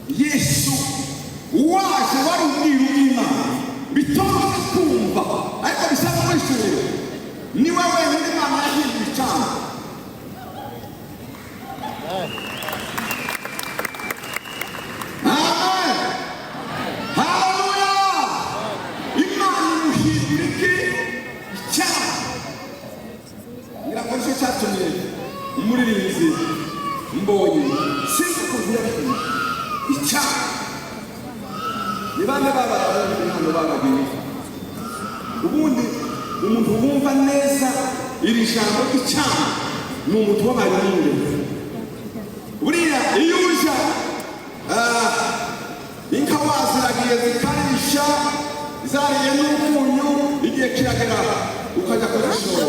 Yesu waje warubwira Imana bitoroshye kumva ariko bisaba kwishurira ni wewe Imana yahinduye cyane. Amen. Haleluya. Imana imuhindura iki cyane. Nirakoze cyatumye umuririmbyi mbonye sinzi kuvuga icyaha ni bane hano bababiri. Ubundi umuntu wumva neza iri jambo icyaha ni umuntu w'abarinde. Buriya iyo uja inka waziragiye zikarisha zariye n'umunyu igihe kiragera ukajya kuzishora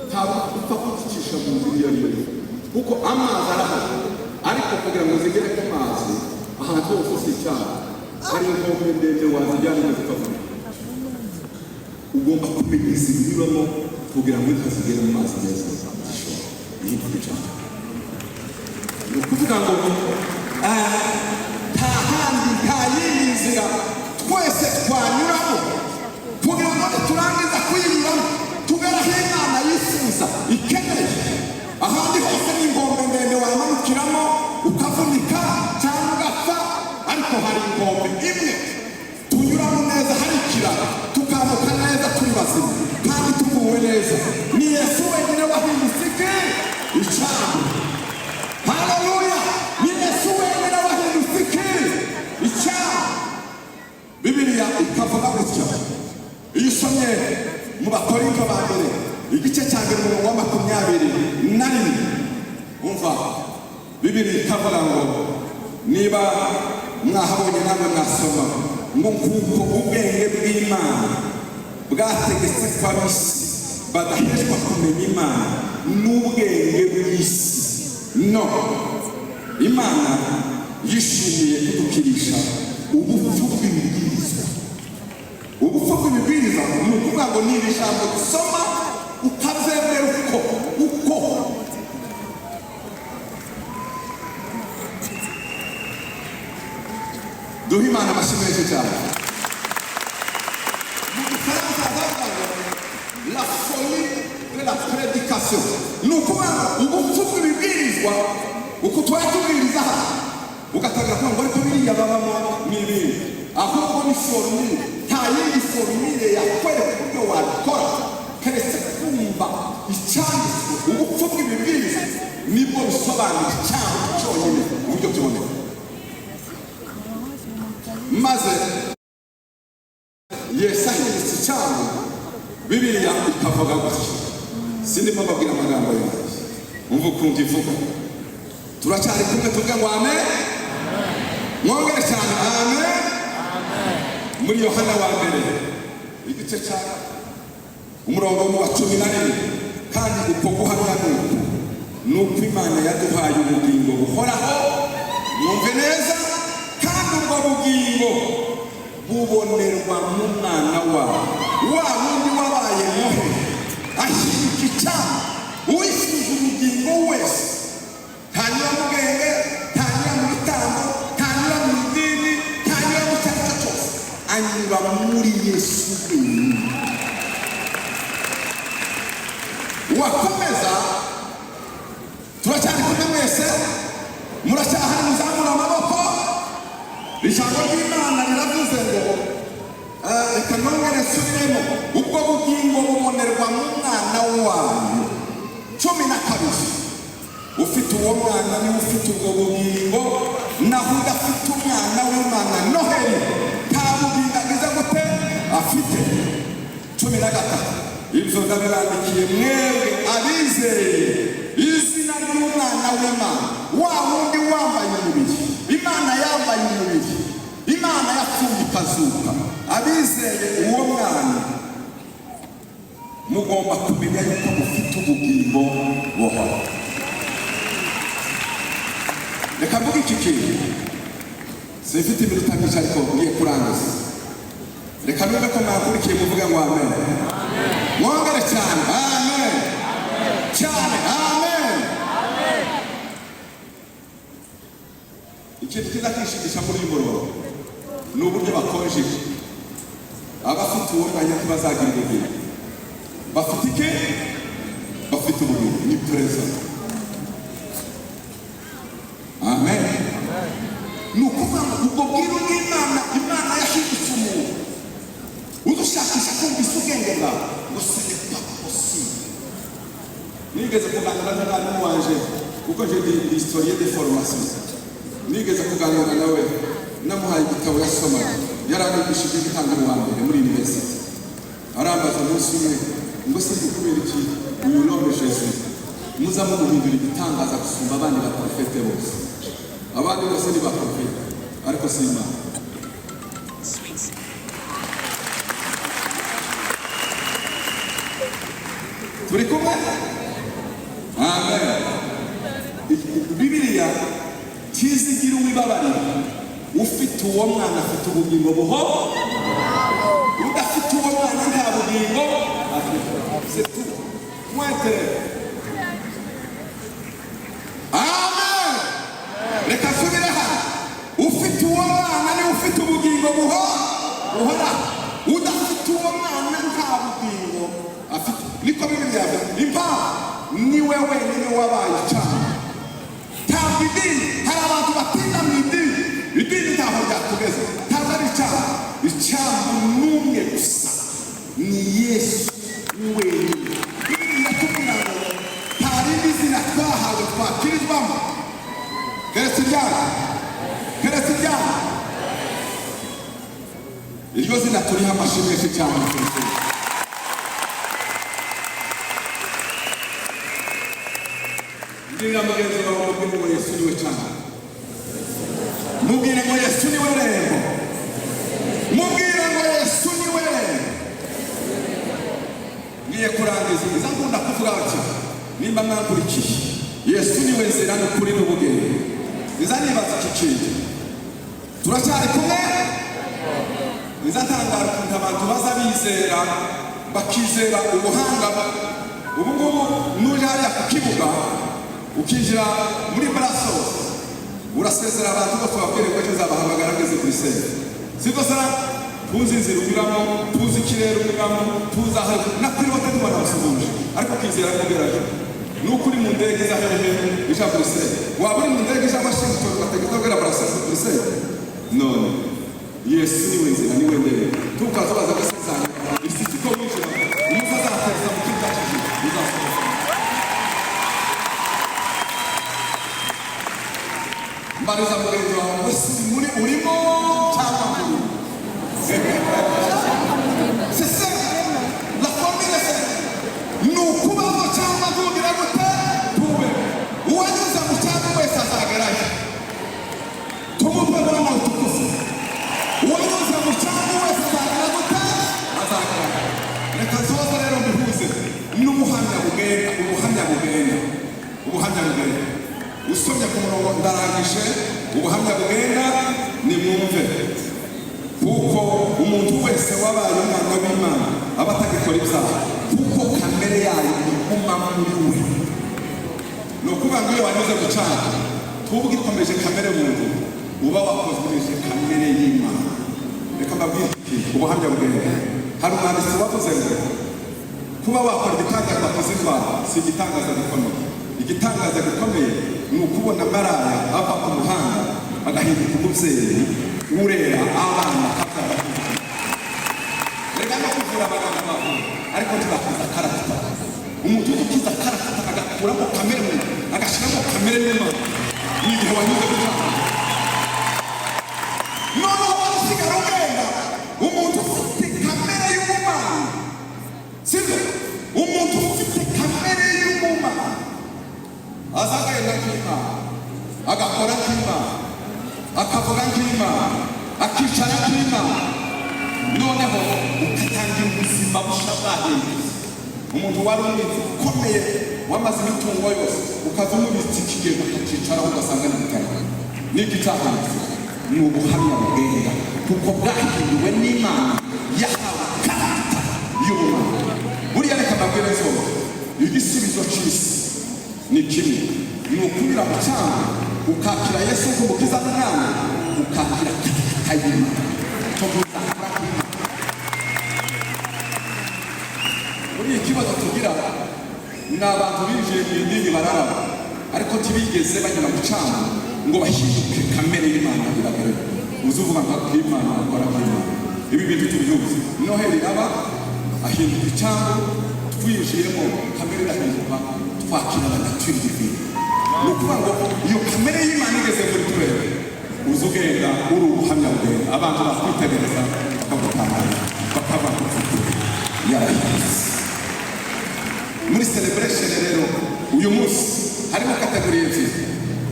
ntabwo upfa kuzicisha mu nzira iyo ariyo kuko amazi arahari, ariko kugira ngo zigere ku mazi ahantu hose si icyaha hari inkombe ndende wazijyana zikavuna. Ugomba kumenya inzira unyuramo kugira ngo inka zigere mu mazi meza zishobora guhinduka icyaha. Ni ukuvuga ngo nta handi nta yindi nzira twese twanyuramo kugira ngo turangiza kuyinyuramo tugera aho Imana yifuza ikeneye. Ahandi hose ni inkombe ndende wamanukiramo ukavunika cyangwa ugapfa, ariko hari inkombe imwe tunyuramo neza, hari ikiraro tukambuka neza turi bazima kandi tuguwe neza. Ni Yesu wenyine wahindutse icyaha. Haleluya. Ni Yesu wenyine wahindutse icyaha. Bibiliya ikavuga gutya, iyo usomye mu Bakorinto ba mbere igice cya 21 umva Bibiliya ikavuga ngo niba mwahabonye namwe mwasoma ngo kuko ubwenge bw'Imana bwategetse ko ab'isi badaheshwa kumenya Imana n'ubwenge bw'isi. No, Imana yishimiye kudukirisha ubupfu bw'ibibwiriza. Ubupfu bw'ibibwiriza ni ukuvuga ngo ni ijambo dusoma utabyemera uko duha Imana amashyi menshi cyane. Mu Gifaransa bavuga la folie de la prédication. Ni ukuvuga ubupfu bw'ibibwirizwa uko twatubwiriza ugatangira kuvuga ngo ariko biriya babamo n'ibindi, ahubwo ni formule, nta yindi formule yakwereka uburyo wabikora keretse kumva icyanditswe. Ubupfu bw'ibibwirizwa nibwo bisobanura icyaha cyonyine uburyo byiboneka. Maze Yesu ahindutse icyaha, Bibiliya ikavuga gutya. Sindimo mbabwira amagambo yanjye, umva ukuntu ivuga. Turacyari kumwe tuvuga ngo amen. Mwongere cyane amen. Muri Yohana wa mbere igice cya umurongo wa 14, kandi uko guhamya nuko Imana yaduhaye ubugingo buhoraho. Mwumve neza, kandi ubwo bugingo bubonerwa mu Mwana wawe, wa wundi wabaye muhe ashyirika icyaha. Uwifuza ubugingo wese, ntanyura mu bwenge, ntanyura mu bitambo, ntanyura mu idini, ntanyura mu cyaricyo cyose, anyura muri Yesu wenyine. Wakomeza, turacyari kumwe mwese, muracyahari muzamura amaboko. Ijambo ry'Imana riravuze ngo reka nongere nsubiremo, ubwo bugingo bubonerwa mu Mwana wayo. 12 ufite uwo mwana niwe ufite ubwo bugingo, naho udafite umwana w'Imana Noheli nta bugingo agize gute afite. 13 ibyo ndabirandikiye mwebwe abizeye izina ry'Umwana w'Imana, wa wundi wambaye umubiri, Imana yambaye umubiri, yapfuye ikazuka, abizeye uwo mwana mugomba kumenya yuko mufite ubugingo buhoraho. Reka mvuge iki kintu, simfite iminota myinshi ariko ngiye kurangiza. Reka numve ko mwakurikiye muvuga ngo amen. Mwongere cyane amen, cyane amen. Ikintu kiza kishigisha muri uyu murongo ni uburyo bakonjeje. Abafite uwo mwanya ntibazagira ubugingo. Bafite iki? Bafite ubugingo, ni perezida. Amen. Nukuvuga ngo ubwo bwiru bw'Imana, Imana yashyigikiye umuntu udushakisha kumvise ubwenge bwawe ngo ce n'est pas possible. Nigeze kuganira n'umwarimu wanje kuko je ndi historien de formation. Nigeze kuganira nawe, namuhaye igitabo yasoma, yarandikishije igitangiro wa mbere muri university. Arambaza umunsi umwe ngo se kubera iki uyu nome Jesus muza muguhindura igitangaza gusumba abandi ba profete bose. Abandi bose ni ba profete ariko si Imana. Turi kumwe? Amen. Bibiliya kizigira uwibabarira, ufite uwo mwana afite ubugingo buhoraho, udafite uwo mwana nta bugingo afite. C'est tout. Mwete. Amen. Reka subira hano, ufite uwo mwana ni ufite ubugingo buhoraho, udafite uwo mwana nta bugingo afite. Niko Bibiliya yavuga. Impamvu ni wewe wenyine wabaye cyane. Ntabwo idini, hari abantu batinda mu idini, idini ntaho ryatugeze, ntabwo ari icyaha. Icyaha n'umwe gusa ni Yesu wenyine. Bibiliya tuvuga ngo nta rindi zina twahawe twakirizwamo keretse ibyaha. Iryo zina turiho amashyi menshi cyane. Mbwira mugenzi wawe ngo Yesu niwe cyane. Mubwire ngo Yesu niwe rembo. Mubwire ngo Yesu niwe rembo. Ngiye kurangiza, nkunda kuvuga ati nimba mwakurikiye Yesu niwe nzira n'ukuri n'ubugingo. Nibaza iki kintu, turacyari kumwe? Nizatangara ukuntu abantu baza bizera, bakizera ubuhanga. Ubu ngubu nuje hariya ku kibuga ukinjira muri Brasos, urasezera abantu bose babwire ko uzabahamagara ageze kuri sene. Siko sara tuzi inzira unyuramo, tuzi ikirere unyuramo, tuzi aho na kuri wote tubona basubuje, ariko kizera kubera n'ukuri mu ndege za hehe ija kuri sene. Waba uri mu ndege ija Washington bategeka kubera Brasos kuri sene. None Yesu niwe nzira niwe ndege. Tukazabaza gusezerana ifite ko mwinjira umufaza ateza mu kintu cy'ijuru uzasohoka. Mbariza mugenzi wawe wese muri urimo cyangwa muri c'est ça la formule c'est nukubaho cyangwa kugira gute tube uwanyuza mu cyangwa wese azagerayo tumutwe bwana utukufu uwanyuza mu cyangwa wese azagera gute azagerayo. Reka soza rero mbihuze n'ubuhamya bugenda usomye ku murongo ndarangije. Ubuhamya bugenda ni mwumve, kuko umuntu wese wabaye umwana w'Imana aba atagikora ibyaha, kuko kamere yayo iguma muri we. Ni ukuvuga ngo iyo wanyuze mu cyaha tuba ugikomeje kamere muntu uba wakoze kamere y'Imana. Reka mbabwire ubuhamya bugenda. Hari umwanditsi wavuze ngo kuba wakora igitangaza ku z'indwara si igitangaza gikomeye. Igitangaza gikomeye ni ukubona maraya ava ku muhanda agahinduka umubyeyi urera abana akabyara. Reka no kuvura abaganga bavura ariko ntibakiza karata. Umuntu ukiza karata agakuramo kamere agashyiramo kamere y'Imana ni igihe wanyuze mu cyaha. Noneho warasigara ugenda umuntu ufite kamere y'ubumana, sibyo? Umuntu ufite kamere y'ubumana azagenda nk'Imana, agakora nk'Imana, akavuga nk'Imana, akicara n'Imana noneho ukatangira ubuzima busha bwahindutse. Umuntu wari ukomeye wamaze imitungo yose ukaza umubitsa ikigega akicaraho ugasanga n'ibitaro n'igitahindutse. Ni ubuhamya bwenda kuko bwahinduwe n'Imana yahawe karata y'ubumana. Buriya reka mbabwire nzoga igisubizo cy'isi ni kimwe, ni ukubira mu cyangwa ukakira Yesu nk'umukiza n'umwami, ukakira karata y'Imana cyo kuzakora kw'Imana. Muri iki kibazo tugira ni abantu binjiye mu idini bararaba ariko ntibigeze banyura mu cyangwa ngo bahinduke kamere y'Imana iragaragara. Uzuvuga nka kw'Imana akora kw'Imana. Ibi bintu tubyuzi Noheli iraba ahinduka cyangwa twinjiyemo kamere irahinduka twakira nature divine. Ni ukuvuga ngo iyo kamere y'Imana igeze muri turere uzugenda uri ubuhamya bwenda abantu bakwitegereza bakagutamara bakaba yarahindutse. Muri celebration rero uyu munsi harimo kategori ebyiri.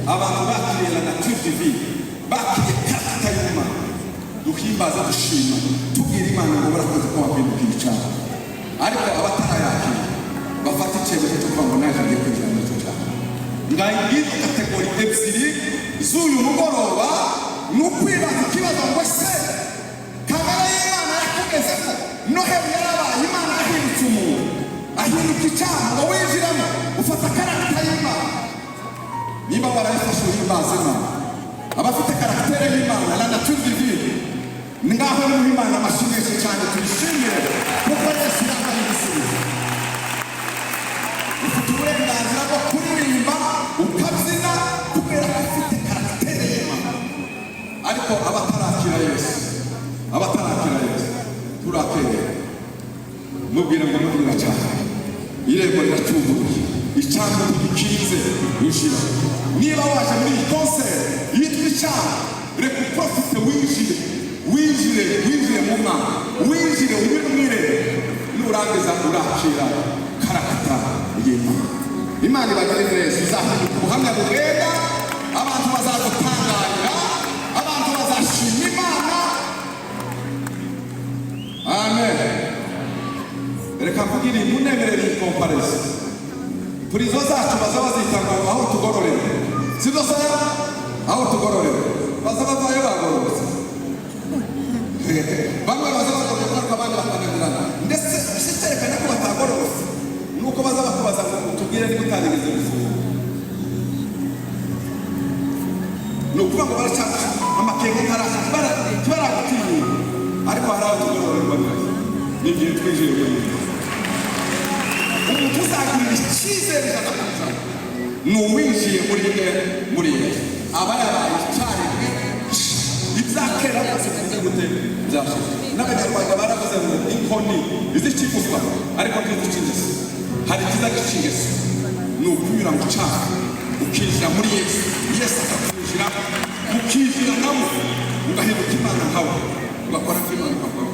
Abantu bakiriye la nature divine, bakiriye karata y'Imana, duhimbaza dushima tubwira Imana ngo barakoze ko wabindukiye icyaha. Ariko abatarayakira bafata icyemezo cyo kuvuga ngo naje ngiye kwinjira muri icyo cyaha. Ngizo kategori ebyiri z'uyu mugoroba ni ukwibaza ikibazo ngo ese kamere y'Imana yakugezeho. Noheli yarabaye, Imana yahindutse umuntu ahinduka icyaha ngo winjiramo ufata karata y'Imana. Niba warayifashe uhimbaze Imana, abafite karagitere y'Imana la nature divine, ngaho niho Imana amashimishe cyane tuyishimire kuko Yesu yabaye igisubizo. Ufite uburenganzira bwo kuririmba ukabyina kubera ko ufite karagitere y'Imana. Ariko abatarakira Yesu turakere mubwire ngo mubwira cyane irembo riracuguruye icyango gikinze injira. Niba waje muri iyi concert yitwa icyaha, reka uprofite winjire mu Mana, winjire umwire nurangiza urakira karata y'Imana. Imana ibagire neza, izahinduka ubuhamya bugenda, abantu bazagutangarira, abantu bazashima Imana. Amen. Reka mvugire munemerere iyi comparison. Purizo zacu bazaba zita ngo aho tugororera, sibyo se? Aho tugororera bazaba bayo bagororotse. Bamwe bazaba bagororotse abandi bakananirana, ndetse bishiterekana ko batagororotse nuko bazaba kubaza ngo tubwire ni gutangiza ubuzima. No kuvuga ngo baracaka amakenga ntarasha baragutinya, ariko hari aho tugororerwa n'igihe twinjiye muri umuntu uzagira icyizere cy'agakiza ni uwinjiye muri aba yabaye icyarimwe ibyakera byose bivuze gute byashize. N'abanyarwanda baravuze ngo inkoni izikiguzwa ariko ntizicingeso. Hari ikiza gicingeso ni ukunyura mu cyaha ukinjira muri Yesu akakwinjira ukinjira nawe ugahinduka Imana nkawe ugakora nk'Imana ukakora